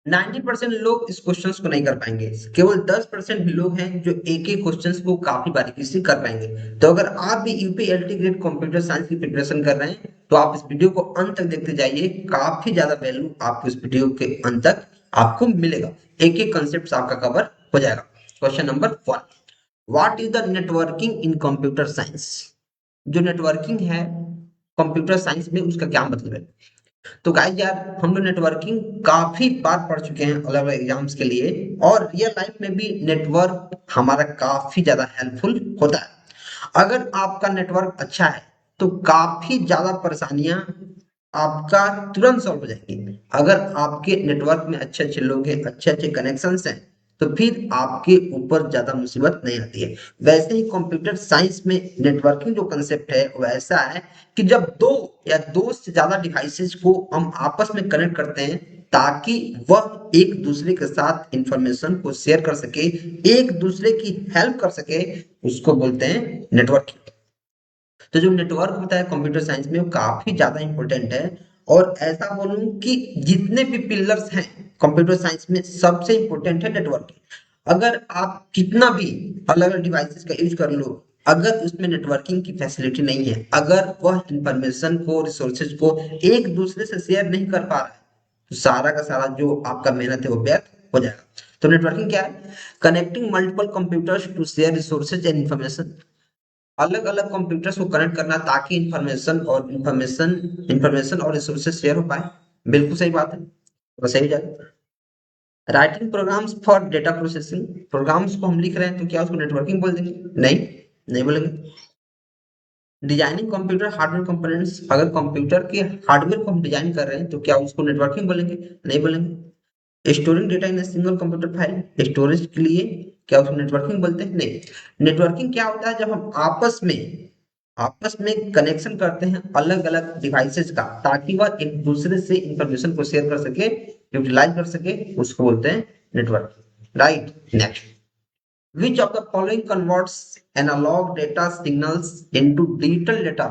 90% लोग इस क्वेश्चंस को नहीं कर पाएंगे, केवल 10% लोग हैं जो एक एक क्वेश्चंस को काफी बारीकी से कर पाएंगे। तो अगर आप भी यूपीएलटी ग्रेड कंप्यूटर साइंस की प्रिपरेशन कर रहे हैं तो आप इस वीडियो को अंत तक देखते जाइए, काफी ज्यादा वैल्यू आपको इस वीडियो के अंत तक आपको मिलेगा, एक एक कंसेप्ट आपका कवर हो जाएगा। Question number 1, what is the networking in computer science? जो नेटवर्किंग है कंप्यूटर साइंस में उसका क्या मतलब है? तो गाइस यार, हम लोग नेटवर्किंग काफी बार पढ़ चुके हैं अलग अलग एग्जाम्स के लिए, और रियल लाइफ में भी नेटवर्क हमारा काफी ज्यादा हेल्पफुल होता है। अगर आपका नेटवर्क अच्छा है तो काफी ज्यादा परेशानियां आपका तुरंत सॉल्व हो जाएंगी। अगर आपके नेटवर्क में अच्छे अच्छे लोग हैं, अच्छे अच्छे कनेक्शंस हैं, तो फिर आपके ऊपर ज्यादा मुसीबत नहीं आती है। वैसे ही कंप्यूटर साइंस में नेटवर्किंग जो कंसेप्ट है वो ऐसा है कि जब दो या दो से ज्यादा डिवाइसेस को हम आपस में कनेक्ट करते हैं ताकि वह एक दूसरे के साथ इंफॉर्मेशन को शेयर कर सके, एक दूसरे की हेल्प कर सके, उसको बोलते हैं नेटवर्किंग। तो जो नेटवर्क होता है कंप्यूटर साइंस में वो काफी ज्यादा इंपॉर्टेंट है। और ऐसा बोलूं कि जितने भी पिलर्स हैं कंप्यूटर साइंस में सबसे इंपॉर्टेंट है नेटवर्किंग। अगर आप कितना भी अलग अलग डिवाइसेस का यूज कर लो, अगर उसमें नेटवर्किंग की फैसिलिटी नहीं है, अगर वह इंफॉर्मेशन को, रिसोर्सेज को एक दूसरे से शेयर नहीं कर पा रहा है, तो सारा का सारा जो आपका मेहनत है वो व्यर्थ हो जाएगा। तो नेटवर्किंग क्या है? Connecting multiple computers to share resources and information. अलग अलग कंप्यूटर्स को कनेक्ट करना ताकि इंफॉर्मेशन और रिसोर्सेज शेयर हो पाए। बिल्कुल सही बात है, तो सही हो जाएगा। Writing programs for data processing, programs को हम लिख रहे हैं तो क्या उसको नेटवर्किंग बोल देंगे? नहीं, नहीं बोलेंगे। डिजाइनिंग कंप्यूटर हार्डवेयर कंपोनेंट्स, अगर कंप्यूटर के हार्डवेयर को हम डिजाइन कर रहे हैं तो क्या उसको नेटवर्किंग बोलेंगे? नहीं बोलेंगे। Storing data in single computer file, storage के लिए क्या उसको नेटवर्किंग बोलते हैं? नहीं। नेटवर्किंग क्या होता है? जब हम आपस में कनेक्शन करते हैं अलग अलग डिवाइसेस का ताकि वह एक दूसरे से इंफॉर्मेशन को शेयर कर सके, यूटिलाइज कर सके, उसको बोलते हैं network. Right, next. Which of the following converts analog data signals into digital data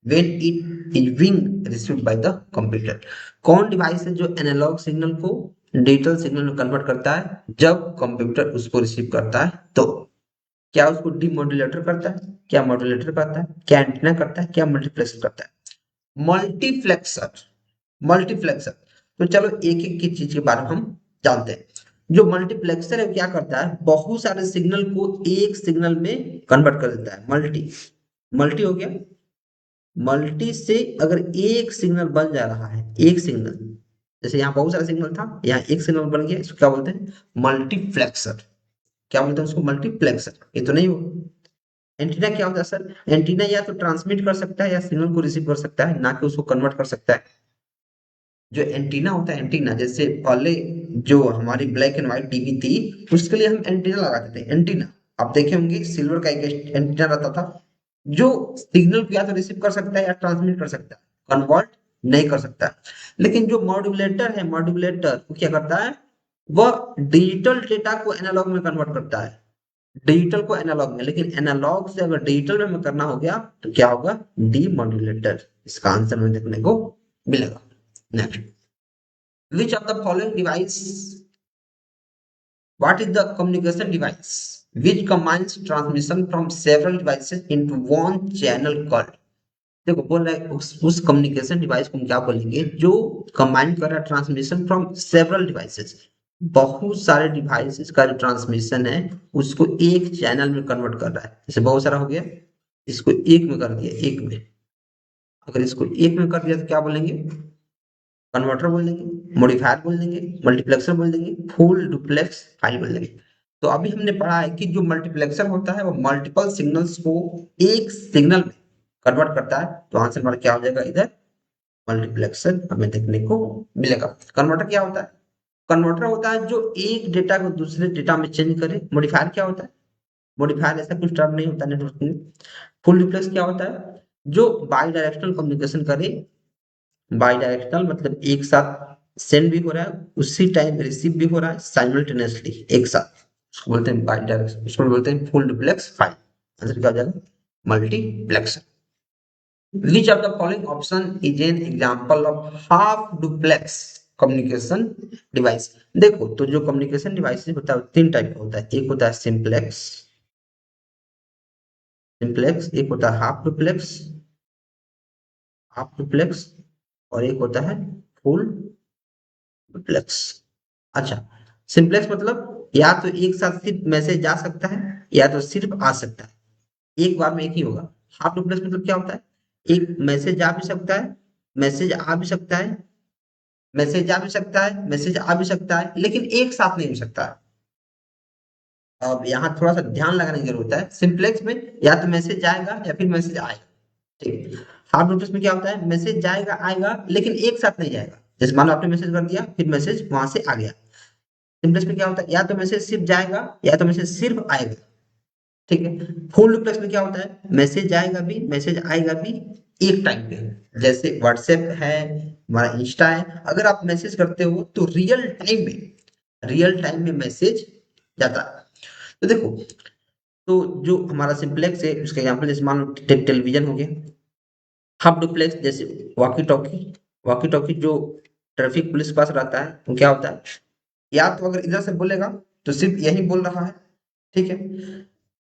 when it is being received by the computer? कौन डिवाइस है जो एनालॉग सिग्नल को डिजिटल सिग्नल में कन्वर्ट करता है जब कंप्यूटर उसको रिसीव करता है? तो क्या उसको डीमोडुलेटर करता है, क्या मॉड्यूलेटर करता है, क्या एंटीना करता है, क्या मल्टीप्लेक्सर करता है? Multiplexer, multiplexer. तो चलो एक एक की चीज के बारे में हम जानते हैं। जो मल्टीप्लेक्सर है क्या करता है? बहुत सारे सिग्नल को एक सिग्नल में कन्वर्ट कर देता है। मल्टी, मल्टी हो गया। मल्टी से अगर एक सिग्नल बन जा रहा है, एक सिग्नल, जैसे यहाँ बहुत सारा सिग्नल था, यहाँ एक सिग्नल बन गया, इसको क्या बोलते हैं? मल्टीप्लेक्सर। क्या बोलते हैं उसको? मल्टीप्लेक्सर। ये तो नहीं हो। एंटीना क्या होता है सर? एंटीना या तो ट्रांसमिट कर सकता है या सिग्नल को रिसीव कर सकता है, ना कि उसको कन्वर्ट कर सकता है। जो एंटीना होता है, एंटीना जैसे पहले जो हमारी ब्लैक एंड व्हाइट टीवी थी उसके लिए हम एंटीना लगाते थे। एंटीना आप देखे होंगे सिल्वर का एक एंटीना रहता था जो सिग्नल को या तो रिसीव कर सकता है या ट्रांसमिट कर सकता है, कन्वर्ट नहीं कर सकता। लेकिन जो मॉड्यूलेटर है, मॉड्यूलेटर वो क्या करता है? वह डिजिटल डेटा को एनालॉग में कन्वर्ट करता है, डिजिटल को एनालॉग में। लेकिन एनालॉग से अगर डिजिटल में करना हो गया तो क्या होगा? डीमोड्यूलेटर। इसका आंसर में देखने को मिलेगा। Next, which of the following device, what is the communication device which combines transmission from several devices into one channel called? देखो बोल रहा है उस कम्युनिकेशन डिवाइस को हम क्या बोलेंगे जो कंबाइन कर रहा है ट्रांसमिशन फ्रॉम सेवरल डिवाइसेस, बहुत सारे डिवाइसेस का जो ट्रांसमिशन है उसको एक चैनल में कन्वर्ट कर रहा है। जैसे बहुत सारा हो गया, इसको एक में कर दिया, एक में। अगर इसको एक में कर दिया तो क्या बोलेंगे? कन्वर्टर बोल देंगे, मॉडिफायर बोल देंगे, मल्टीप्लेक्सर बोल देंगे, फुल डुप्लेक्स फाइल बोल देंगे। तो अभी हमने पढ़ा है कि जो मल्टीप्लेक्सर होता है वो मल्टीपल सिग्नल्स को एक सिग्नल में कन्वर्ट करता है। तो आंसर हमारा क्या हो जाएगा? इधर मल्टीप्लेक्सर हमें देखने को मिलेगा। कन्वर्टर क्या होता है? कन्वर्टर होता है जो एक डेटा को दूसरे डेटा में चेंज करे। मॉडिफायर क्या होता है? मॉडिफायर ऐसा कुछ टर्म नहीं होता नेटवर्क में। फुल डुप्लेक्स क्या होता है? जो बाई डायरेक्शनल कम्युनिकेशन करे। बाई डायरेक्शनल मतलब एक साथ सेंड भी हो रहा है, उसी टाइम रिसीव भी हो रहा है साइमल्टेनियसली, एक साथ, उसको बोलते हैं बाई डायरेक्शनल, उसको बोलते हैं फुल डुप्लेक्स फाइल। आंसर क्या हो जाएगा? Multiplexer. Which of the following option is an example of half duplex? Communication device. देखो तो जो कम्युनिकेशन डिवाइस होता है वो तीन टाइप का होता है। एक होता है सिंप्लेक्स, एक होता है हाफ डुप्लेक्स, और एक होता है फुल डुप्लेक्स। अच्छा, सिंप्लेक्स मतलब या तो एक साथ सिर्फ मैसेज जा सकता है या तो सिर्फ आ सकता है, एक बार में एक ही होगा। हाफ डुप्लेक्स मतलब क्या होता है, एक मैसेज जा भी सकता है, मैसेज आ भी सकता है, मैसेज आ भी सकता है, लेकिन एक साथ नहीं हो सकता है। अब यहाँ थोड़ा सा ध्यान लगाने की जरूरत है। सिंप्लेक्स में या तो मैसेज जाएगा या फिर मैसेज आएगा, ठीक है। हाफ डुप्लेक्स में क्या होता है, मैसेज जाएगा आएगा लेकिन एक साथ नहीं जाएगा। जैसे मान लो आपने मैसेज कर दिया फिर मैसेज वहां से आ गया। सिंप्लेक्स में क्या होता है, या तो मैसेज सिर्फ जाएगा या तो मैसेज सिर्फ आएगा, ठीक है। फुल डुप्लेक्स में क्या होता है, मैसेज जाएगा भी मैसेज आएगा भी एक टाइम पे। जैसे व्हाट्सएप है, हमारा इंस्टा है, अगर आप मैसेज करते हो तो रियल टाइम में मैसेज जाता है। तो देखो, तो जो हमारा सिंप्लेक्स है उसका एग्जांपल जैसे मान लो टेलीविजन हो गया। हाफ डुप्लेक्स जैसे वॉकी टॉकी जो ट्रैफिक पुलिस के पास रहता है वो क्या होता है, या तो अगर इधर से बोलेगा तो सिर्फ यही बोल रहा है, ठीक है।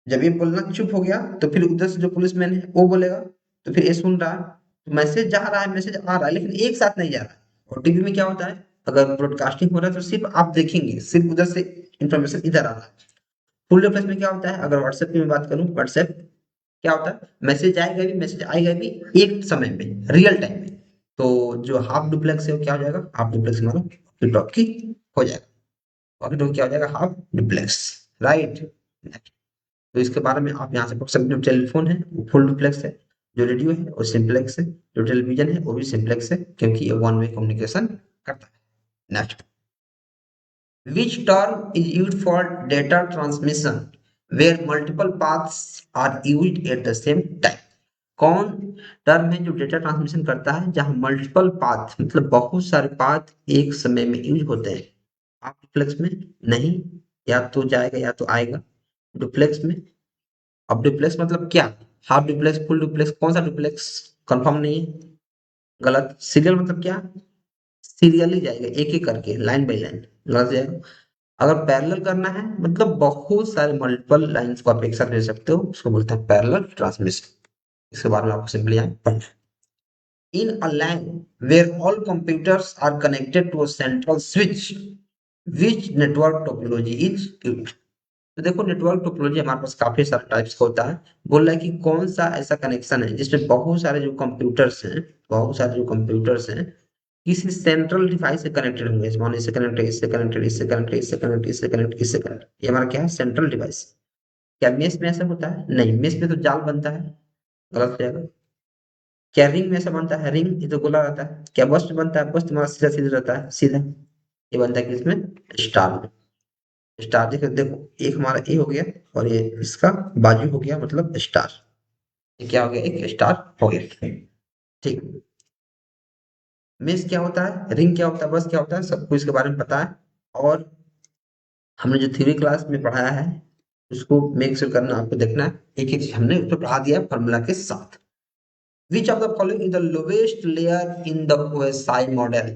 जब ये बोलना चुप हो गया तो फिर उधर से जो पुलिसमैन है वो बोलेगा, तो फिर ये सुन रहा है, तो मैसेज जा रहा है मैसेज आ रहा है लेकिन एक साथ नहीं जा रहा है। और टीवी में क्या होता है, अगर ब्रॉडकास्टिंग हो रहा है तो सिर्फ आप देखेंगे, सिर्फ उधर से इंफॉर्मेशन इधर आ रहा है। फुल रिप्लेस में क्या होता है, अगर व्हाट्सएप की मैं बात करूं, व्हाट्सएप क्या होता है, मैसेज जाएगा भी मैसेज आएगा भी एक समय में, रियल टाइम में। तो जो हाफ डुप्लेक्स है वो क्या हो जाएगा, हाफ डुप्लेक्स हमारा वॉकी टॉकी हो जाएगा। वॉकी टॉकी क्या हो जाएगा, हाफ डुप्लेक्स, राइट। तो इसके बारे में आप यहाँ से पढ़ सकते हो। टेलीफोन है वो फुल डुप्लेक्स है, जो रेडियो है वो सिंप्लेक्स है, जो टेलीविजन है वो भी सिंप्लेक्स है क्योंकि ये वन वे कम्युनिकेशन करता है। Next, which term is used for data transmission where multiple paths are used at the same time? कौन टर्म है जो डेटा ट्रांसमिशन करता है जहां मल्टीपल पाथ मतलब बहुत सारे पाथ एक समय में यूज होते हैं। आप डुप्लेक्स में नहीं, या तो जाएगा या तो आएगा। डुप्लेक्स में, अब डुप्लेक्स मतलब क्या, हाफ डुप्लेक्स फुल डुप्लेक्स, कौन सा डुप्लेक्स, कंफर्म नहीं है, गलत। सीरियल मतलब क्या, सीरियली जाएगा एक एक करके लाइन बाय लाइन, गलत जाएगा। अगर पैरेलल करना है मतलब बहुत सारे मल्टीपल लाइंस को आप एक साथ भेज सकते हो, उसको बोलते हैं पैरेलल ट्रांसमिशन। इसके बारे में आपको सिंपली यहाँ पढ़ना है। In a LAN where all computers are connected to a central switch, which network topology is used. तो देखो नेटवर्क टोपोलॉजी हमारे पास काफी सारे टाइप्स का होता है। बोल रहा है कि कौन सा ऐसा कनेक्शन है जिसमें बहुत सारे जो कंप्यूटर्स हैं, किसी सेंट्रल डिवाइस से कनेक्टेड होंगे। मान लो इससे कनेक्ट है, इससे कनेक्टेड, इससे कनेक्ट, इससे कनेक्ट, इससे कनेक्ट, इससे कनेक्ट, ये हमारा क्या है, सेंट्रल डिवाइस। क्या मेष में ऐसा होता है, नहीं, मेष में तो जाल बनता है, गलत हो जाएगा। क्या रिंग में ऐसा बनता है, रिंग ये तो गोला रहता है। क्या बस्ट बनता है, बस्ट हमारा सीधा सीधा रहता है, सीधा। ये बनता है किसमें, स्टार में। स्टार देखो देखो, एक हमारा ए हो गया और ये इसका बाजू हो गया मतलब स्टार। ये क्या हो गया, एक स्टार हो गया, ठीक। मेष क्या होता है, रिंग क्या होता है, बस क्या होता है, सबको इसके बारे में पता है। और हमने जो थ्योरी क्लास में पढ़ाया है उसको मेक श्योर करना, आपको देखना है, एक एक हमने उसको पढ़ा दिया फॉर्मूला के साथ। Which of the following is the lowest layer in the OSI model.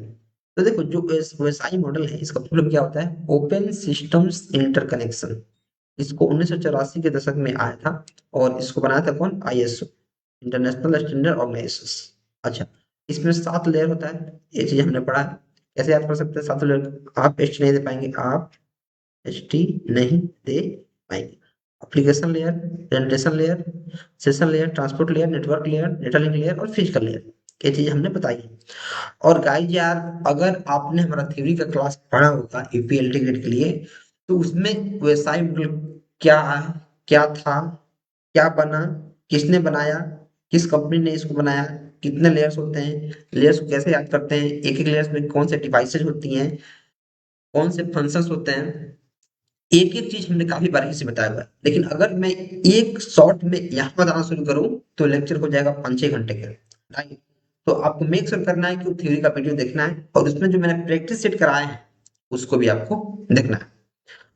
तो देखो जो ओएसआई मॉडल है इसका प्रॉब्लम क्या होता है, ओपन सिस्टम्स इंटरकनेक्शन। इसको 1984 के दशक में आया था और इसको बनाया था कौन, आईएसओ, इंटरनेशनल स्टैंडर्ड ऑर्गेनाइजेशन। अच्छा, इसमें 7 लेयर होता है, ये चीज हमने पढ़ा है। कैसे याद कर सकते हैं 7 लेयर, आप एच नहीं दे पाएंगे, आप एचटी नहीं दे पाएंगे। Application layer, generation layer, session layer, transport layer, network layer, data link layer और फिजिकल लेयर, ये चीज हमने बताई है। और गाइस यार, अगर आपने हमारा थ्योरी का क्लास पढ़ा होगा यूपीएलटी ग्रेड के लिए, तो उसमें वेबसाइट मॉडल क्या है, क्या था, क्या बना, किसने बनाया, किस कंपनी ने इसको बनाया, कितने लेयर्स होते हैं, लेयर्स को कैसे याद करते हैं, एक एक लेयर्स में कौन से डिवाइसेज होती हैं, कौन से फंक्शंस होते हैं, एक एक चीज हमने काफी बारीकी से बताया हुआ है। लेकिन अगर मैं एक शॉर्ट में यहाँ बताना शुरू करूँ तो लेक्चर हो जाएगा 5-6 घंटे का, राइट। तो आपको मेक श्योर करना है कि थ्योरी का वीडियो देखना है और उसमें जो मैंने प्रैक्टिस सेट कराए हैं उसको भी आपको देखना है।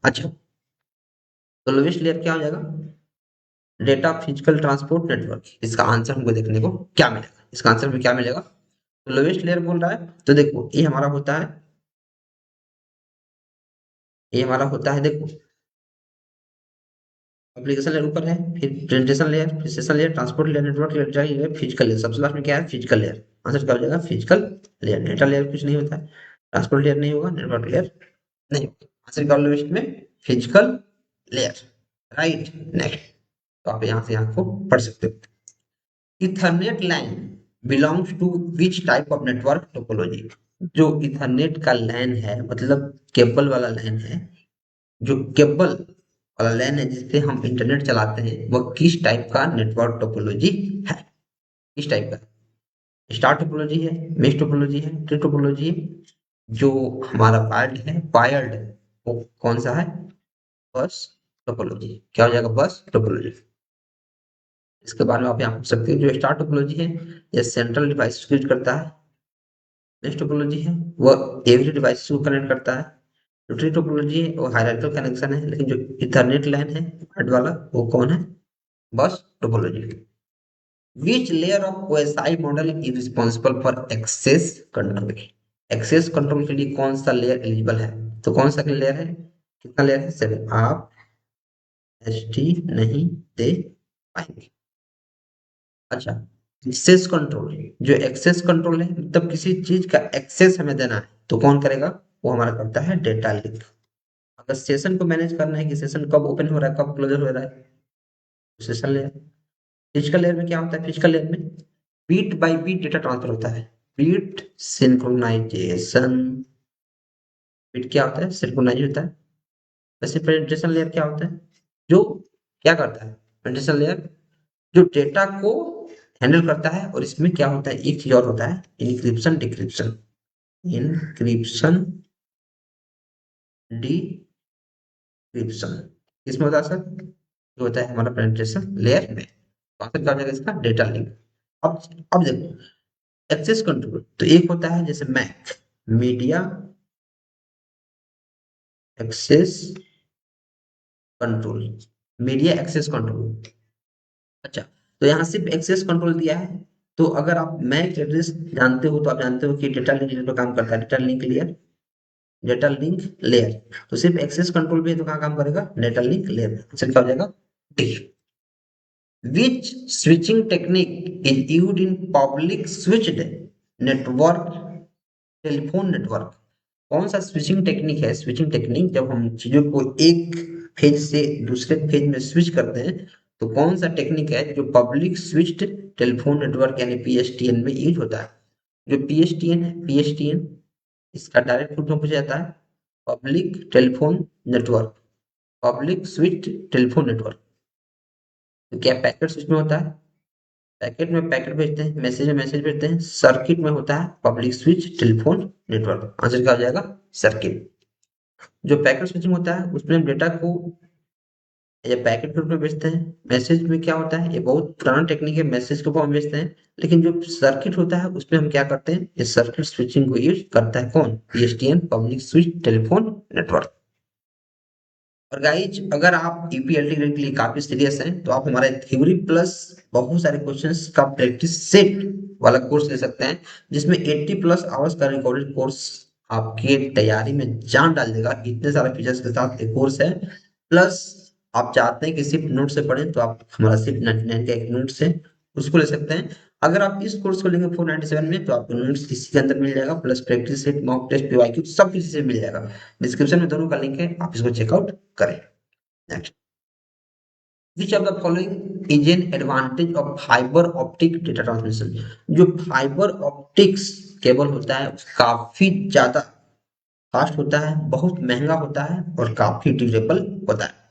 अच्छा, तो लोवेस्ट लेयर क्या हो जाएगा, डेटा फिजिकल ट्रांसपोर्ट नेटवर्क। इसका आंसर हमको देखने को क्या मिलेगा, इसका आंसर में क्या मिलेगा, तो लोवेस्ट लेयर बोल रहा है। तो देखो ये हमारा होता है ये हमारा होता है, देखो एप्लीकेशन लेयर ऊपर है, फिर प्रेजेंटेशन लेयर, फिर session layer, transport layer, network layer, physical layer, सबसे लास्ट में क्या है, फिजिकल लेयर। आंसर क्या हो जाएगा, फिजिकल लेयर। डेटा लेयर कुछ नहीं होता है, ट्रांसपोर्ट लेयर नहीं होगा, नेटवर्क लेयर नहीं होगा। आंसर क्या होगा लिस्ट में, फिजिकल लेयर। Right, next. तो आप यहाँ से यहाँ को पढ़ सकते हो। Ethernet line belongs to which type of network topology. जो इथरनेट का लाइन है, मतलब केबल वाला लाइन है, जो केबल वाला लाइन है जिससे हम इंटरनेट चलाते हैं, वह किस टाइप का नेटवर्क टोपोलॉजी है, किस टाइप का? स्टार टोपोलॉजी है, मेश टोपोलॉजी है, ट्री टोपोलॉजी है? जो हमारा वायर्ड है, वायर्ड, वो कौन सा है, बस टोपोलॉजी। क्या हो जाएगा, बस टोपोलॉजी। इसके बारे में आप यहाँ पूछ सकते हो। जो स्टार टोपोलॉजी है, ये सेंट्रल डिवाइस यूज करता है। मेश टोपोलॉजी है, वह एवरी डिवाइस को कनेक्ट करता है। जो ट्री टोपोलॉजी है, वो हायरार्किकल कनेक्शन है। लेकिन जो इथरनेट लाइन है वायर्ड वाला, वो कौन है, बस topology. Which layer of OSI model is responsible for access control? Access control के लिए कौन सा लेयर एलिजिबल है? तो कौन सा लेयर है, कितना लेयर है, 7। आप एसटी नहीं दे पाएंगे। अच्छा, एक्सेस कंट्रोल, जो एक्सेस कंट्रोल है, मतलब किसी चीज का एक्सेस हमें देना है, तो कौन करेगा, वो हमारा करता है डेटा लिंक। अगर सेशन को मैनेज करना है कि सेशन कब ओपन हो रहा है, कब क्लोजर हो रहा है, सेशन लेयर। फिजिकल लेयर में क्या होता है, फिजिकल लेयर में bit by bit data transfer होता है। बीट सिंक्रोनाइजेशन, बीट क्या होता है, सिंक्रोनाइज होता है। वैसे प्रेजेंटेशन लेयर क्या होता है, जो क्या करता है, प्रेजेंटेशन लेयर जो डेटा को हैंडल करता है। और इसमें क्या होता है, एक चीज और होता है, इनक्रिप्शन डिक्रिप्शन। इनक्रिप्शन डिक्रिप्शन किसमें होता है सर, जो होता है हमारा प्रेजेंटेशन लेयर में। तो आंसर क्या हो जाएगा इसका, डेटा लिंक। अब देखो, एक्सेस कंट्रोल तो एक होता है जैसे MAC, media access control, media access control. अच्छा, तो यहाँ सिर्फ एक्सेस कंट्रोल दिया है। तो अगर आप मैक एड्रेस जानते हो, तो आप जानते हो कि डेटा लिंक लेयर पे काम करता है, data link layer, data link layer. तो सिर्फ एक्सेस कंट्रोल भी है तो कहाँ काम करेगा, डेटा लिंक लेयर में। आंसर क्या हो जाएगा, D. Which switching technique is used in public switched network, telephone network? कौन सा स्विचिंग टेक्निक है, स्विचिंग टेक्निक जब हम चीजों को एक फेज से दूसरे फेज में स्विच करते हैं, तो कौन सा टेक्निक है जो पब्लिक स्विच्ड टेलीफोन नेटवर्क यानी पीएसटीएन में यूज होता है? जो पीएसटीएन है, पीएसटीएन इसका डायरेक्ट रूप में पूछा जाता है public telephone network, public switched telephone network. तो क्या पैकेट स्विच में होता है, पैकेट में पैकेट भेजते हैं, मैसेज में मैसेज भेजते हैं। सर्किट में होता है public switch telephone network. Answer क्या हो जाएगा, सर्किट। जो पैकेट स्विचिंग होता है उसमें हम डेटा को या पैकेट के रूप में भेजते हैं। मैसेज में क्या होता है, ये बहुत पुराना टेक्निक है, मैसेज के फॉर्म में भेजते हैं। लेकिन जो सर्किट होता है उसमें हम क्या करते हैं, ये सर्किट स्विचिंग को यूज करता है कौन, PSTN, public switch telephone network. और गाइज अगर आप ईपीएलटी के लिए काफी सीरियस हैं, तो आप हमारे थ्योरी प्लस बहुत सारे क्वेश्चंस का प्रैक्टिस सेट वाला कोर्स ले सकते हैं, जिसमें 80 प्लस आवर्स का रिकॉर्डेड कोर्स आपकी तैयारी में जान डाल देगा। इतने सारे फीचर्स के साथ एक कोर्स है। प्लस आप चाहते हैं कि सिर्फ नोट से पढ़ें, तो आप हमारा सिर्फ 99 का एक नोट्स है, उसको ले सकते हैं। अगर आप इस कोर्स को लेंगे 497 में, तो आपको नोट्स इसी के अंदर मिल जाएगा, plus practice set, mock test, PYQ सब कुछ इसे मिल जाएगा। डिस्क्रिप्शन में दोनों का लिंक है, आप इसको चेकआउट करें। Next, which of the following is an advantage of fibre optic data transmission? जो फाइबर ऑप्टिक्स केबल होता है काफी ज्यादा फास्ट होता है, बहुत महंगा होता है और काफी ड्यूरेबल होता है।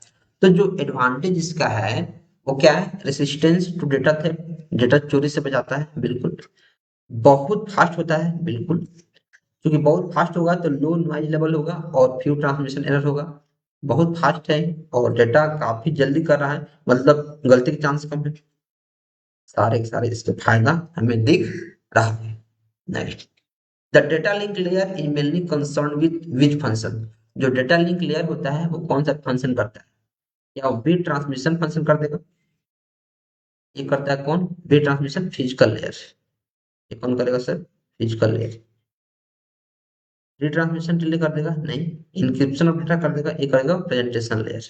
तो जो एडवांटेज इसका है वो क्या है, resistance to data theft, data चोरी से बचाता है, बिल्कुल। बहुत फास्ट होता है, बिल्कुल, क्योंकि बहुत फास्ट होगा तो लो नॉइज लेवल होगा और फ्यू ट्रांसमिशन एरर होगा। बहुत फास्ट है और डेटा काफी जल्दी कर रहा है, मतलब गलती के चांस कम है। सारे के सारे इसके फायदा हमें दिख रहा है। Next, the data link layer is mainly concern with which function? जो डेटा लिंक लेयर होता है वो कौन सा फंक्शन करता है? क्या वो बिट ट्रांसमिशन फंक्शन कर देगा? ये करता है कौन, बिट ट्रांसमिशन, फिजिकल लेयर। ये कौन करेगा sir, physical layer. Retransmission delay कर देगा? नहीं। इंक्रिप्शन ऑफ डेटा कर देगा? ये करेगा प्रेजेंटेशन लेयर।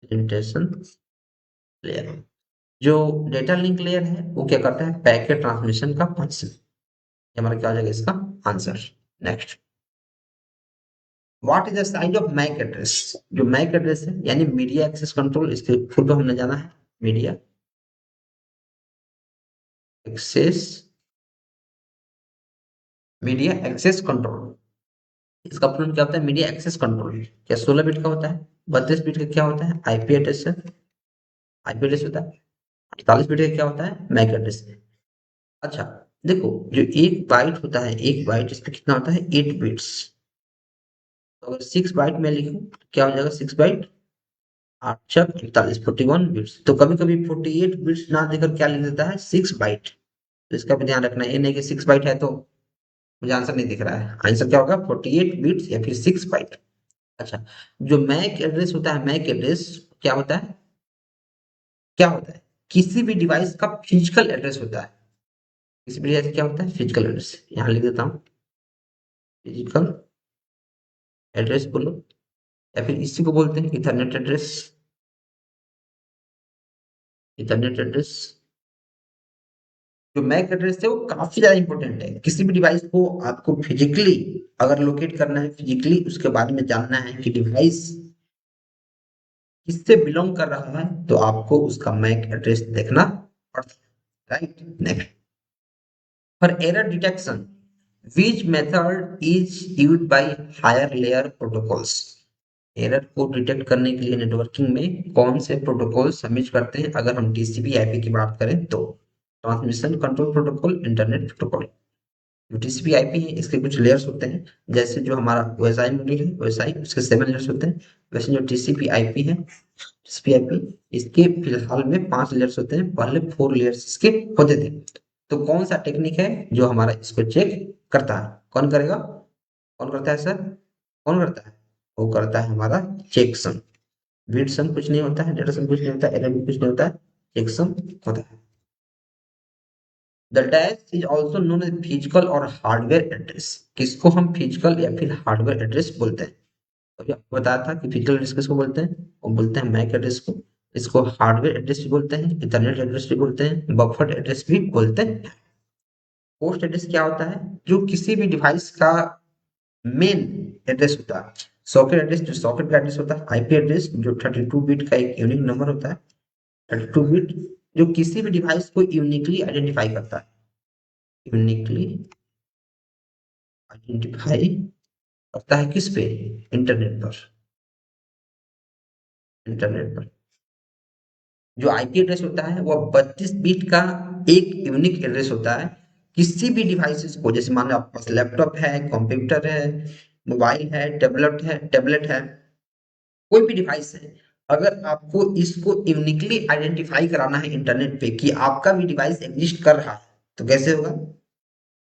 Presentation layer. जो डेटा लिंक लेयर है वो क्या करता है? पैकेट ट्रांसमिशन का फंक्शन। ये हमारा क्या हो जाएगा इसका answer. Next, what is the size of MAC address? जो मैक एड्रेस है यानी मीडिया एक्सेस कंट्रोल, इसके फुल फॉर्म हमने जाना है। Media access, media access control, इसका फुल क्या होता है? Media access control. क्या 16 बिट का होता है? 32 बिट का क्या होता है? आईपी एड्रेस है, आईपी एड्रेस होता है। 48 बिट का क्या होता है? MAC address. अच्छा, देखो जो एक बाइट होता है, एक बाइट इसमें कितना होता है? 8 बिट्स। तो अगर 6 बाइट में लिखूं तो क्या हो जाएगा? 6 बाइट 8 छक 48, 41 बिट्स। तो कभी कभी 48 बिट्स ना देकर क्या लिख देता है? 6 बाइट। तो इसका भी ध्यान रखना है, ये नहीं कि 6 बाइट है तो मुझे आंसर नहीं दिख रहा है। आंसर क्या होगा? 48 बिट्स या फिर 6 बाइट। अच्छा, जो मैक एड्रेस होता है, मैक एड्रेस क्या होता है? क्या होता है? किसी भी डिवाइस का फिजिकल एड्रेस होता है। किसी भी डिवाइस क्या होता है? Physical address. यहाँ लिख देता हूँ, फिजिकल एड्रेस बोलो, या फिर इसी को बोलते हैं इथरनेट एड्रेस। Ethernet address. जो मैक एड्रेस है वो काफी ज्यादा इंपॉर्टेंट है। किसी भी डिवाइस को आपको फिजिकली अगर लोकेट करना है, फिजिकली उसके बारे में जानना है कि डिवाइस किससे बिलोंग कर रहा है, तो आपको उसका मैक एड्रेस देखना पड़ता है। Right. Next, for error detection which method is used by higher layer protocols? Error को डिटेक्ट करने के लिए नेटवर्किंग में कौन से प्रोटोकॉल सबमिट करते हैं? अगर हम टीसीपी आईपी की बात करें तो transmission control protocol, internet protocol. जो टीसीपी आईपी है इसके कुछ लेयर्स होते हैं, जैसे जो हमारा ओएसआई मॉड्यूल है, ओएसआई उसके 7 लेयर्स होते हैं। वैसे जो टीसीपी आईपी है, टीसीपी आईपी इसके फिलहाल में 5 लेयर्स होते हैं, पहले 4 लेयर्स इसके होते थे। तो कौन सा टेक्निक है जो हमारा इसको चेक करता है? कौन करेगा? कौन करता है सर? कौन करता है? वो करता है हमारा चेकसम। रीड सम कुछ नहीं होता है, डेटा सम कुछ नहीं होता है, एरर भी कुछ नहीं होता है, चेकसम होता है। The dash is also known as physical और हार्डवेयर एड्रेस। किसको हम फिजिकल या फिर हार्डवेयर एड्रेस बोलते हैं? अभी आपको बताया था कि फिजिकल एड्रेस किसको बोलते हैं? वो बोलते हैं मैक एड्रेस को। इसको हार्डवेयर एड्रेस भी बोलते हैं, इंटरनेट एड्रेस भी बोलते हैं, बफर एड्रेस भी बोलते हैं। पोस्ट एड्रेस क्या होता है? जो किसी भी डिवाइस का मेन एड्रेस होता है। सॉकेट एड्रेस जो सॉकेट का एड्रेस होता है। आईपी एड्रेस जो 32 बिट का एक यूनिक नंबर होता है। 32 बिट जो किसी भी डिवाइस को यूनिकली आइडेंटिफाई करता है। यूनिकली आइडेंटिफाई करता है किस पे? इंटरनेट पर। इंटरनेट पर जो आईपी एड्रेस होता है वह 32 बिट का एक यूनिक एड्रेस होता है। किसी भी डिवाइसेस को, जैसे मान लो आपके पास लैपटॉप है, कंप्यूटर है, मोबाइल है, टैबलेट है, कोई भी डिवाइस है, अगर आपको इसको यूनिकली आइडेंटिफाई कराना है इंटरनेट पे कि आपका भी डिवाइस एग्जिस्ट कर रहा है, तो कैसे होगा?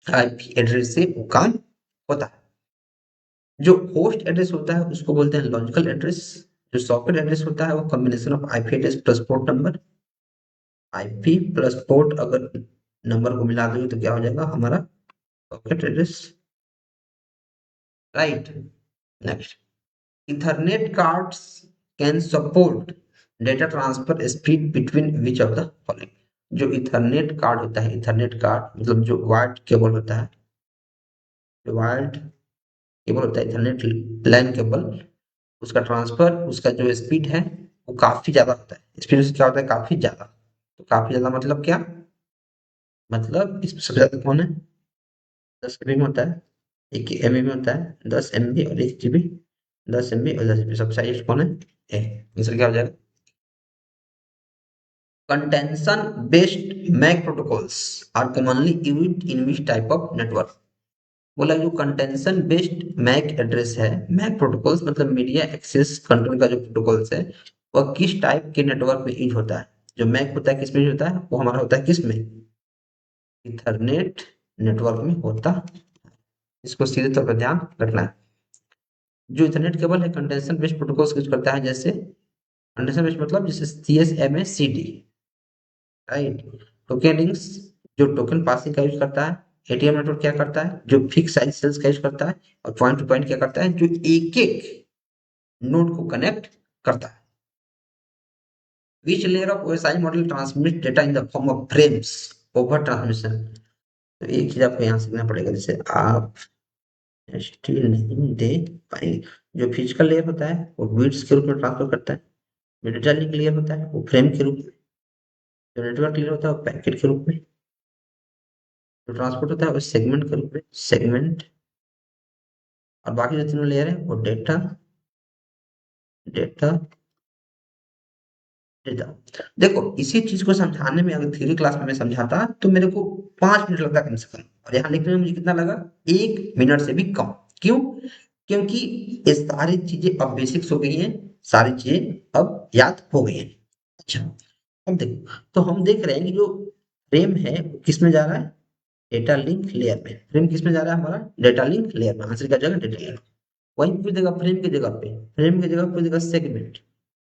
आईपी एड्रेस से वो काम होता है। जो होस्ट एड्रेस होता है उसको बोलते हैं लॉजिकल एड्रेस। जो सॉकेट एड्रेस होता है वो combination of IP address plus port number. IP plus port अगर नंबर को मिला देंगे तो क्या हो जाएगा हमारा? Socket address. Right. Next, Ethernet cards can support data transfer speed between which of the following? जो इथरनेट कार्ड होता है, इथरनेट कार्ड मतलब जो वायर्ड केबल होता है, जो वायर्ड केबल होता है, इथरनेट लैन केबल, उसका ट्रांसफर, उसका जो स्पीड है वो काफी ज्यादा होता है। स्पीड उसका क्या होता है? काफी ज्यादा। तो काफी ज्यादा मतलब क्या? मतलब इसमें सबसे ज्यादा कौन है? 10 एमबी में होता है, 1 एमबी में होता है, 10 एमबी और 1 जीबी। 10 एमबी और 10 जीबी सबसे हाईएस्ट कौन है? ए। आंसर क्या हो जाएगा? Contention based MAC protocols are commonly used in which type of network? बोला जो कंटेंशन बेस्ड मैक एड्रेस है, मैक प्रोटोकॉल्स मतलब मीडिया एक्सेस कंट्रोल का जो प्रोटोकॉल्स है वह किस टाइप के नेटवर्क में यूज होता है? जो मैक होता है किस में यूज होता है? वो हमारा होता है किस में? इथरनेट नेटवर्क में होता है। इसको सीधे तौर पर ध्यान रखना है। जो इथरनेट केबल है कंटेंशन बेस्ड प्रोटोकॉल्स यूज करता है, जैसे कंटेंशन बेस्ड मतलब जैसे CSMA CD। Right. Token rings जो टोकन पासिंग का यूज करता है। एटीएम नेटवर्क क्या करता है, जो फिक्स साइज सेल्स का यूज करता है, और पॉइंट टू पॉइंट क्या करता है, जो एक एक नोड को कनेक्ट करता है। Which layer of OSI model transmit data in the form of frames over transmission. तो एक चीज आपको यहाँ सीखना पड़ेगा, जैसे आप स्टिल नहीं दे पाएंगे। जो फिजिकल लेयर होता है वो बिट्स के रूप में ट्रांसफर करता है, जो डेटा लिंक लेयर होता है वो फ्रेम के रूप में, जो नेटवर्क लेयर होता है वो पैकेट के रूप में, जो ट्रांसपोर्ट होता है वो सेगमेंट के रूप में, सेगमेंट, और बाकी जो तीनों लेयर है वो डेटा डेटा डेटा। देखो इसी चीज को समझाने में अगर थ्योरी क्लास में मैं समझाता तो मेरे को 5 मिनट लगता कम से कम, और यहाँ लिखने में मुझे कितना लगा, 1 मिनट से भी कम। क्यों? क्योंकि ये सारी चीजें अब बेसिक्स हो गई हैं, सारी चीजें अब याद हो गई हैं। अच्छा, अब देखो, तो हम देख रहे हैं कि जो फ्रेम है वो किस में जा रहा है, डेटा लिंक लेयर में। फ्रेम किस में जा रहा है हमारा, डेटा लिंक लेयर में। आंसर क्या जगह, डेटा लिंक। वहीं पूछ देगा फ्रेम की जगह पे, फ्रेम की जगह पूछ देगा सेगमेंट,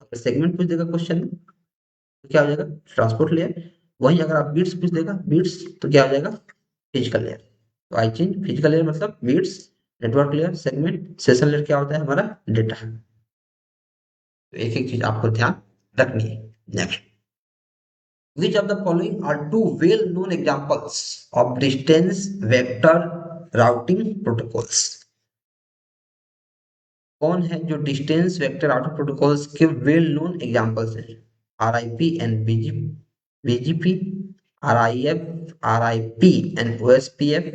अगर सेगमेंट पूछ देगा क्वेश्चन में तो क्या हो जाएगा, ट्रांसपोर्ट लेयर। वहीं अगर आप बीट्स पूछ देगा, बीट्स, तो क्या हो जाएगा, फिजिकल लेयर। तो आई चेंज फिजिकल लेयर मतलब bits, network layer segment, session layer क्या होता है हमारा, डेटा। तो एक एक चीज आपको ध्यान रखनी है। Next, which of the following are two well known examples of distance vector routing protocols? कौन है जो डिस्टेंस वेक्टर routing protocols के वेल नोन एग्जांपल्स हैं? RIP and BGP, RIF, RIP and OSPF,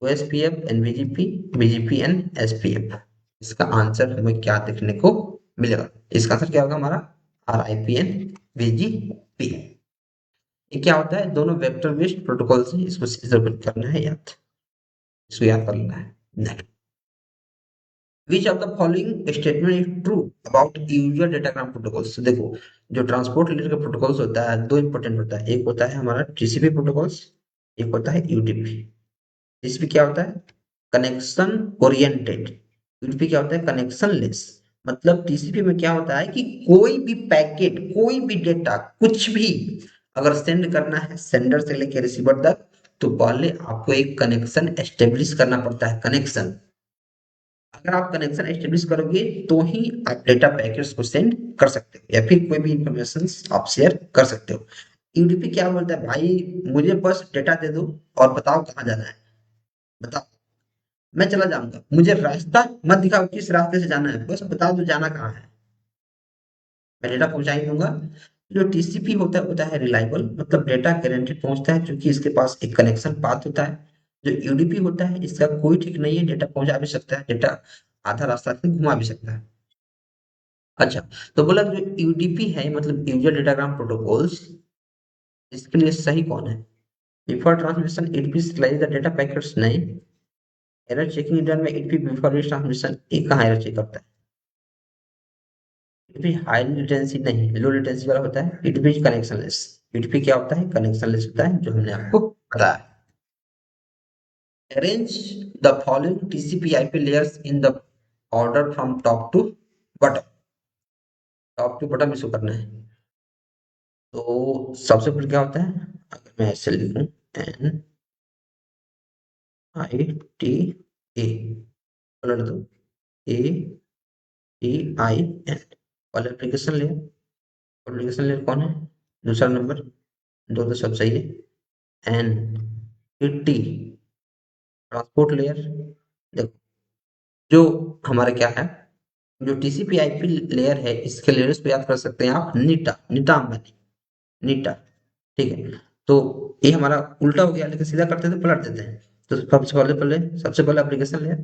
OSPF and BGP, BGP and SPF। इसका answer हमें क्या देखने को मिलेगा, इसका आंसर क्या होगा हमारा, RIP एंड BGP। ये क्या होता है, दोनों वेक्टर बेस्ड प्रोटोकॉल से, इसको सीधे करना है याद, इसको याद कर लेना है। Next, which of the following statement is true about user datagram protocols. देखो जो ट्रांसपोर्ट लेयर का प्रोटोकॉल्स होता है दो इंपॉर्टेंट होता है, एक होता है हमारा TCP प्रोटोकॉल्स, एक होता है UDP। TCP क्या होता है, कनेक्शन ओरिएंटेड, UDP क्या होता है, कनेक्शन लेस। मतलब TCP में क्या होता है कि कोई भी पैकेट, कोई भी डेटा, कुछ भी अगर सेंड करना है सेंडर से लेकर रिसीवर तक, तो पहले आपको एक कनेक्शन एस्टेब्लिश करना पड़ता है, कनेक्शन। अगर आप कनेक्शन एस्टेब्लिश करोगे तो ही आप डेटा पैकेट्स को सेंड कर सकते हो, या फिर कोई भी इंफॉर्मेशन आप शेयर कर सकते हो। यूडीपी क्या बोलता है, भाई मुझे बस डेटा दे दो और बताओ कहाँ जाना है, बताओ, मैं चला जाऊंगा, मुझे रास्ता मत दिखाओ किस रास्ते से जाना है, बस बता दो जाना कहाँ है, मैं डेटा पहुंचा ही दूंगा। जो टीसीपी होता है रिलायबल, मतलब डेटा गारंटेड पहुंचता है क्योंकि इसके पास एक कनेक्शन पाथ होता है। जो यूडीपी होता है इसका कोई ठीक नहीं है, डेटा पहुंचा भी सकता है, डेटा आधा रास्ता से घुमा भी सकता है। अच्छा, तो बोला जो यूडीपी है मतलब यूजर डेटाग्राम प्रोटोकॉल्स, इसके लिए सही कौन है? Before transmission it slide the data packets, नहीं। एरर चेकिंग डन में इट बिफोर ट्रांसमिशन, ये कहाँ एरर चेक करता है? यूडीपी हाई लेटेंसी नहीं, लो लेटेंसी वाला होता है। यूडीपी कनेक्शनलेस, यूडीपी क्या होता है, कनेक्शनलेस होता है, जो हमने आपको बताया। Arrange the following TCP IP layers in the order from top to bottom, top to bottom इसको करना है। तो सबसे पहले क्या होता है, अगर मैं ऐसे लिखूं, NITA, पलट दो, ATIN, पहले एप्लीकेशन लेयर, एप्लीकेशन लेयर कौन है, दूसरा नंबर, दो तो सब सही है। NIT transport layer. देखो जो हमारा क्या है, जो TCP IP लेयर है इसके लेयर्स को याद कर सकते हैं आप, नीटा, नीटा अंबानी, नीटा, ठीक है। तो ये हमारा उल्टा हो गया, लेकिन सीधा करते थे पलट देते हैं। तो सबसे पहले एप्लीकेशन लेयर,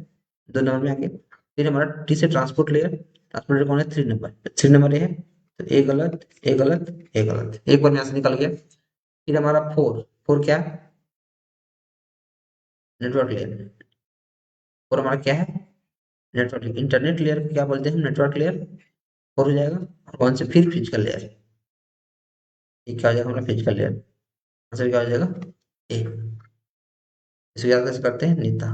2 नंबर में आगे, फिर हमारा टी से ट्रांसपोर्ट लेयर, ट्रांसपोर्ट लेयर कौन है, 3 नंबर, 3 नंबर ये है। तो ए गलत, ए गलत, ए गलत, एक बार में यहाँ से निकल गया। फिर हमारा फोर, फोर क्या है, नेटवर्क लेयर, और हमारा क्या है, नेटवर्क लेयर, इंटरनेट लेयर को क्या बोलते हैं हम, नेटवर्क लेयर, फोर हो जाएगा। और कौन से, फिर फिजिकल लेयर, ये क्या हो जाएगा हमारा फिजिकल लेयर, आंसर क्या हो जाएगा, ए। इसको याद कैसे करते हैं, Neeta,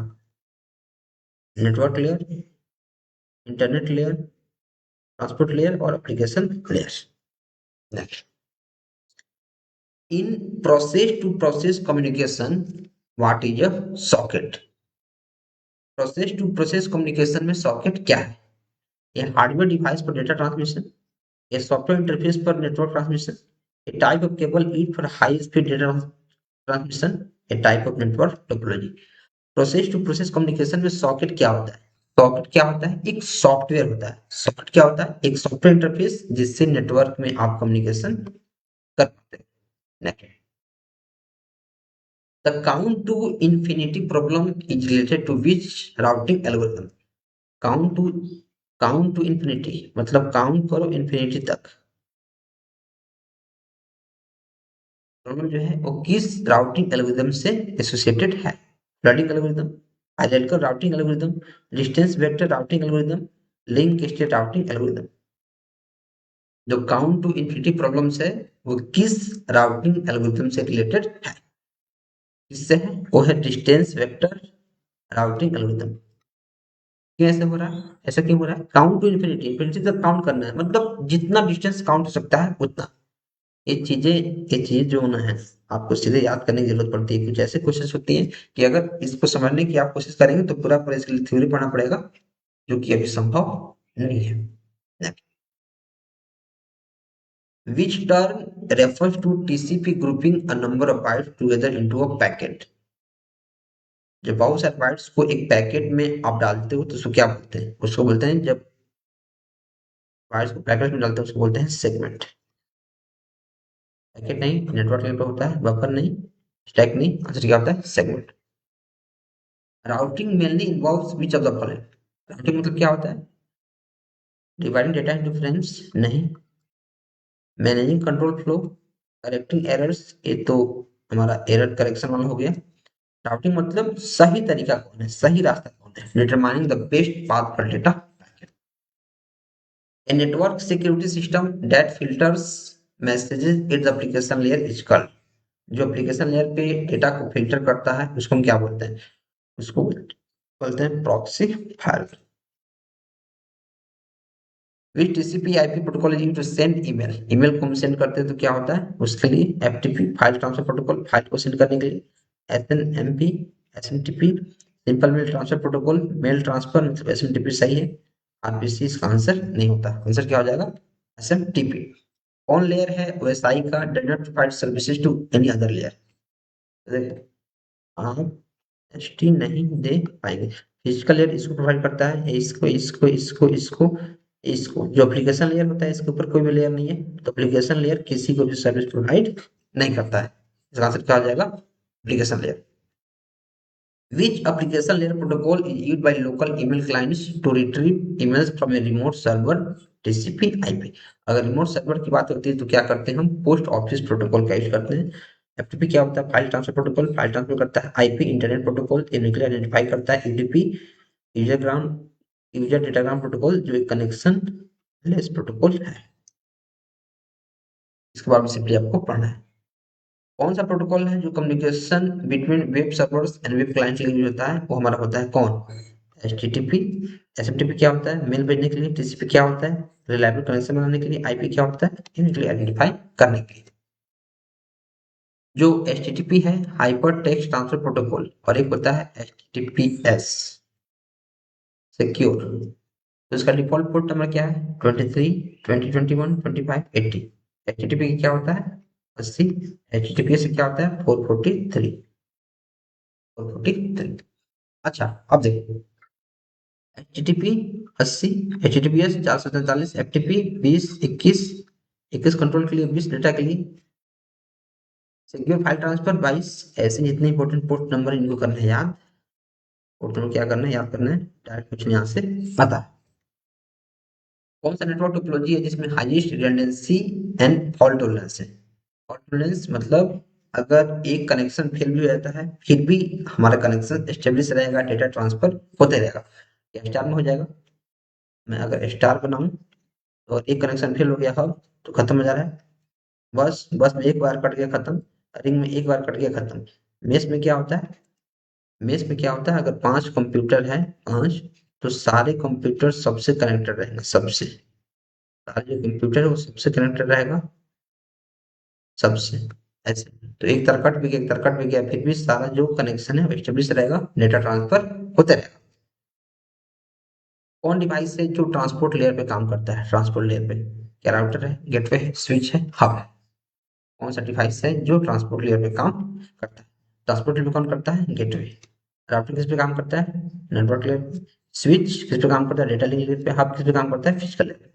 network layer, internet layer, transport layer और application layer. Next, in process to process communication what is a socket? Process to process communication में सॉकेट क्या है? ये hardware device for data transmission, a software interface for network transmission, a type of cable used for high speed data transmission, a type of network topology. Process to process communication में socket क्या होता है? Socket क्या होता है? एक software होता है। सॉकेट क्या होता है? एक सॉफ्टवेयर इंटरफेस जिससे नेटवर्क में आप कम्युनिकेशन कर पाते हैं। Next, the count to infinity problem is related to which routing algorithm? Count to count to infinity मतलब काउंट करो इंफिनिटी तक। प्रॉब्लम जो है वो किस राउटिंग एल्गोरिथम से एसोसिएटेड है? Flooding algorithm, hierarchical routing algorithm, distance vector routing algorithm, link state routing algorithm. जो काउंट टू इंफिनिटी प्रॉब्लम्स है वो किस राउटिंग एल्गोरिथम से रिलेटेड है? किससे है? वो है डिस्टेंस वेक्टर राउटिंग एल्गोरिथम। क्यों ऐसे हो रहा है? ऐसा क्यों हो रहा है? काउंट टू इन्फिनिटी, इन्फिनिटी तक काउंट करना है मतलब जितना डिस्टेंस काउंट हो सकता है उतना। ये चीज जो ना है आपको सीधे याद करने की जरूरत पड़ती है। कुछ ऐसे क्वेश्चन होती है कि अगर इसको समझने की आप कोशिश करेंगे तो पूरा पूरा इसके लिए थ्योरी पढ़ना पड़ेगा, जो कि अभी संभव नहीं है। Which term refers to TCP grouping a number of bytes together into a packet? जब बहुत सारे बाइट्स को एक पैकेट में आप डालते हो तो उसको क्या बोलते हैं? उसको बोलते हैं, जब बाइट्स को पैकेट में डालते हैं उसको बोलते हैं सेगमेंट। पैकेट नहीं, नेटवर्क लेवल पे होता है, बफर नहीं, स्टैक नहीं, आंसर क्या होता है? Segment. Routing mainly involves which of the following? Routing मतलब क्या होता है? डिवाइडिंग डेटा इनटू फ्रेम्स नहीं। Managing control flow, correcting errors, ये तो हमारा एरर करेक्शन वाला हो गया। राउटिंग मतलब सही तरीका कौन है, सही रास्ता कौन है, determining the best path for data. A network security system that filters messages at the application layer is called. जो एप्लीकेशन लेयर पे डेटा को फिल्टर करता है उसको हम क्या बोलते हैं? उसको बोलते हैं proxy fire. Which TCP IP protocol is used to send email? Email को हम सेंड करते हैं तो क्या होता है उसके लिए? FTP, file transfer protocol, file को सेंड करने के लिए। SNMP, SMTP, simple mail transfer protocol, mail transfer मतलब एसएमटीपी सही है। आरपीसी इसका आंसर नहीं होता। आंसर क्या हो जाएगा? एसएमटीपी। कौन लेयर है ओएसआई का does not provide services to any other layer? आप एसटी नहीं दे पाएंगे। फिजिकल लेयर इसको प्रोवाइड करता है, इसको इसको इसको इसको इसको। जो एप्लीकेशन लेयर होता है इसके ऊपर कोई भी लेयर नहीं है, तो एप्लीकेशन लेयर किसी को भी सर्विस प्रोवाइड नहीं करता है। इसका आंसर क्या हो जाएगा? Application layer. Which application layer protocol is used by local email clients to retrieve emails from a remote server TCP/IP? अगर रिमोट सर्वर की बात होती है तो क्या करते हैं हम? पोस्ट ऑफिस प्रोटोकॉल का यूज करते हैं। एफटीपी क्या होता है? File transfer protocol, file transfer करता है। IP internet protocol uniquely identify करता है। यूडीपी यूजर डेटाग्राम प्रोटोकॉल जो एक कनेक्शन लेस प्रोटोकॉल है। इसके बाद में सिंपली आपको पढ़ना है। कौन सा प्रोटोकॉल है जो communication between web servers and web client के लिए यूज होता है? वो हमारा होता है कौन? एचटीटीपी। एसएमटीपी क्या होता है? मेल भेजने के लिए। टीसीपी क्या होता है? रिलायबल कनेक्शन बनाने के लिए। आईपी क्या होता है? यूनिकली आइडेंटिफाई करने के लिए। जो एचटीटीपी है हाइपर टेक्स्ट ट्रांसफर प्रोटोकॉल, और एक होता है एचटीटीपीएस सिक्योर। तो इसका डिफॉल्ट पोर्ट नंबर क्या है? 23, 20, 21, 25, 80। एचटीटीपी क्या होता है? 80। एचटीटीपीएस क्या होता है? 443, 443। अच्छा, अब देखो एचटीटीपी 80, एचटीटीपीएस 443, एफटीपी 20, 21, 21 कंट्रोल के लिए, 20 डेटा के लिए। Secure file transfer 22। ऐसे जितने इंपॉर्टेंट पोर्ट नंबर इनको करना है याद। पोर्ट नंबर क्या करना है? याद करना है। डायरेक्ट क्वेश्चन यहाँ से पता है। कौन सा नेटवर्क टोपोलॉजी है जिसमें highest redundancy and fault tolerance है? फॉल्ट टॉलरेंस मतलब अगर एक कनेक्शन फेल भी हो जाता है फिर भी हमारा कनेक्शन स्टेब्लिश रहेगा, डेटा ट्रांसफर होते रहेगा। क्या स्टार में हो जाएगा? मैं अगर स्टार बनाऊं और एक कनेक्शन फेल हो गया हो तो खत्म हो जा रहा है। बस बस में एक बार कट गया खत्म। रिंग में एक बार कट गया खत्म। मेष में क्या होता है? मेष में क्या होता है? अगर 5 कंप्यूटर है, 5, तो सारे कंप्यूटर सबसे कनेक्टेड रहेंगे, सबसे। सारे जो कंप्यूटर है वो सबसे कनेक्टेड रहेगा, सबसे। ऐसे तो एक तरफ कट भी गया, फिर भी सारा जो कनेक्शन है वो एस्टेब्लिश रहेगा, डेटा ट्रांसफर होते रहेगा। कौन डिवाइस है जो ट्रांसपोर्ट लेयर पे काम करता है? ट्रांसपोर्ट लेयर पे क्या राउटर है, गेटवे है, स्विच है, हब है? कौन सा डिवाइस है जो ट्रांसपोर्ट लेयर पे काम करता है? ट्रांसपोर्ट लेयर पे कौन करता है? गेटवे। राउटर किस पे काम करता है? नेटवर्क लेयर पे। स्विच किस पे काम करता है? डेटा लिंक लेयर पे। हब किस पे काम करता है? फिजिकल लेयर पे।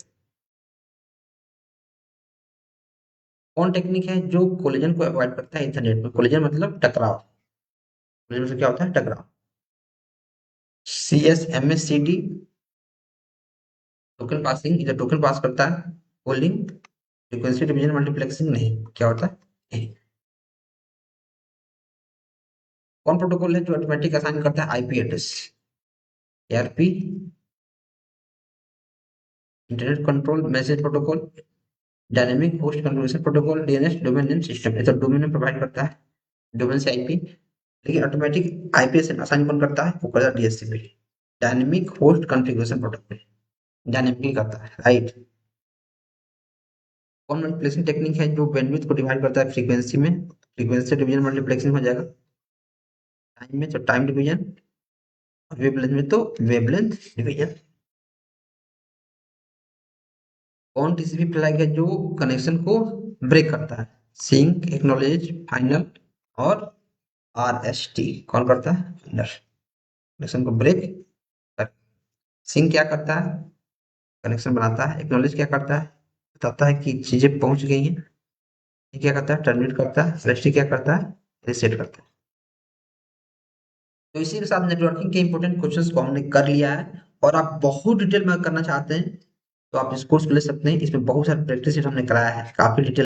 कौन टेक्निक है जो कोलिजन को अवॉइड करता है इंटरनेट में? कोलिजन मतलब टकराव। कोलिजन से क्या होता है? टकराव। C S M S C T, token passing, इधर टोकन पास करता है। होल्डिंग, फ्रीक्वेंसी डिवीजन मल्टीप्लेक्सिंग नहीं, क्या होता है? नहीं। कौन प्रोटोकॉल है जो ऑटोमेटिक असाइन करता है IP address? ARP, internet control message protocol, dynamic host configuration protocol, DNS, domain name system. ये तो डोमेन नेम प्रोवाइड करता है, डोमेन से आईपी। लेकिन ऑटोमेटिक आईपी असाइन कौन करता है? वो करता है DHCP, dynamic host configuration protocol. Dynamically करता है, राइट। कौन मल्टीप्लेक्सिंग टेक्निक है जो बैंडविड्थ को डिवाइड करता है फ्रीक्वेंसी में? फ्रीक्वेंसी डिवीजन मल्टीप्लेक्सिंग हो जाएगा। टाइम में तो टाइम डिवीजन, वेवलेंथ में तो वेवलेंथ डिवीजन। कौन टीसीपी फ्लैग है जो कनेक्शन को ब्रेक करता है? सिंक, एक्नॉलेज, फाइनल और आरएसटी। कौन करता है? फाइनल, कनेक्शन को ब्रेक कर। सिंक क्या करता है? कनेक्शन बनाता है। एक्नॉलेज क्या करता है? बताता है कि चीजें पहुंच गई हैं। ये क्या करता है? टर्मिनेट करता है। आरएसटी क्या करता है? रीसेट करता है। तो इसी के साथ नेटवर्किंग के इंपॉर्टेंट क्वेश्चंस को हमने कर लिया है। और आप बहुत डिटेल में करना चाहते हैं तो आप इस कोर्स को ले सकते हैं। इसमें बहुत सारे प्रैक्टिस हमने कराया है, काफी डिटेल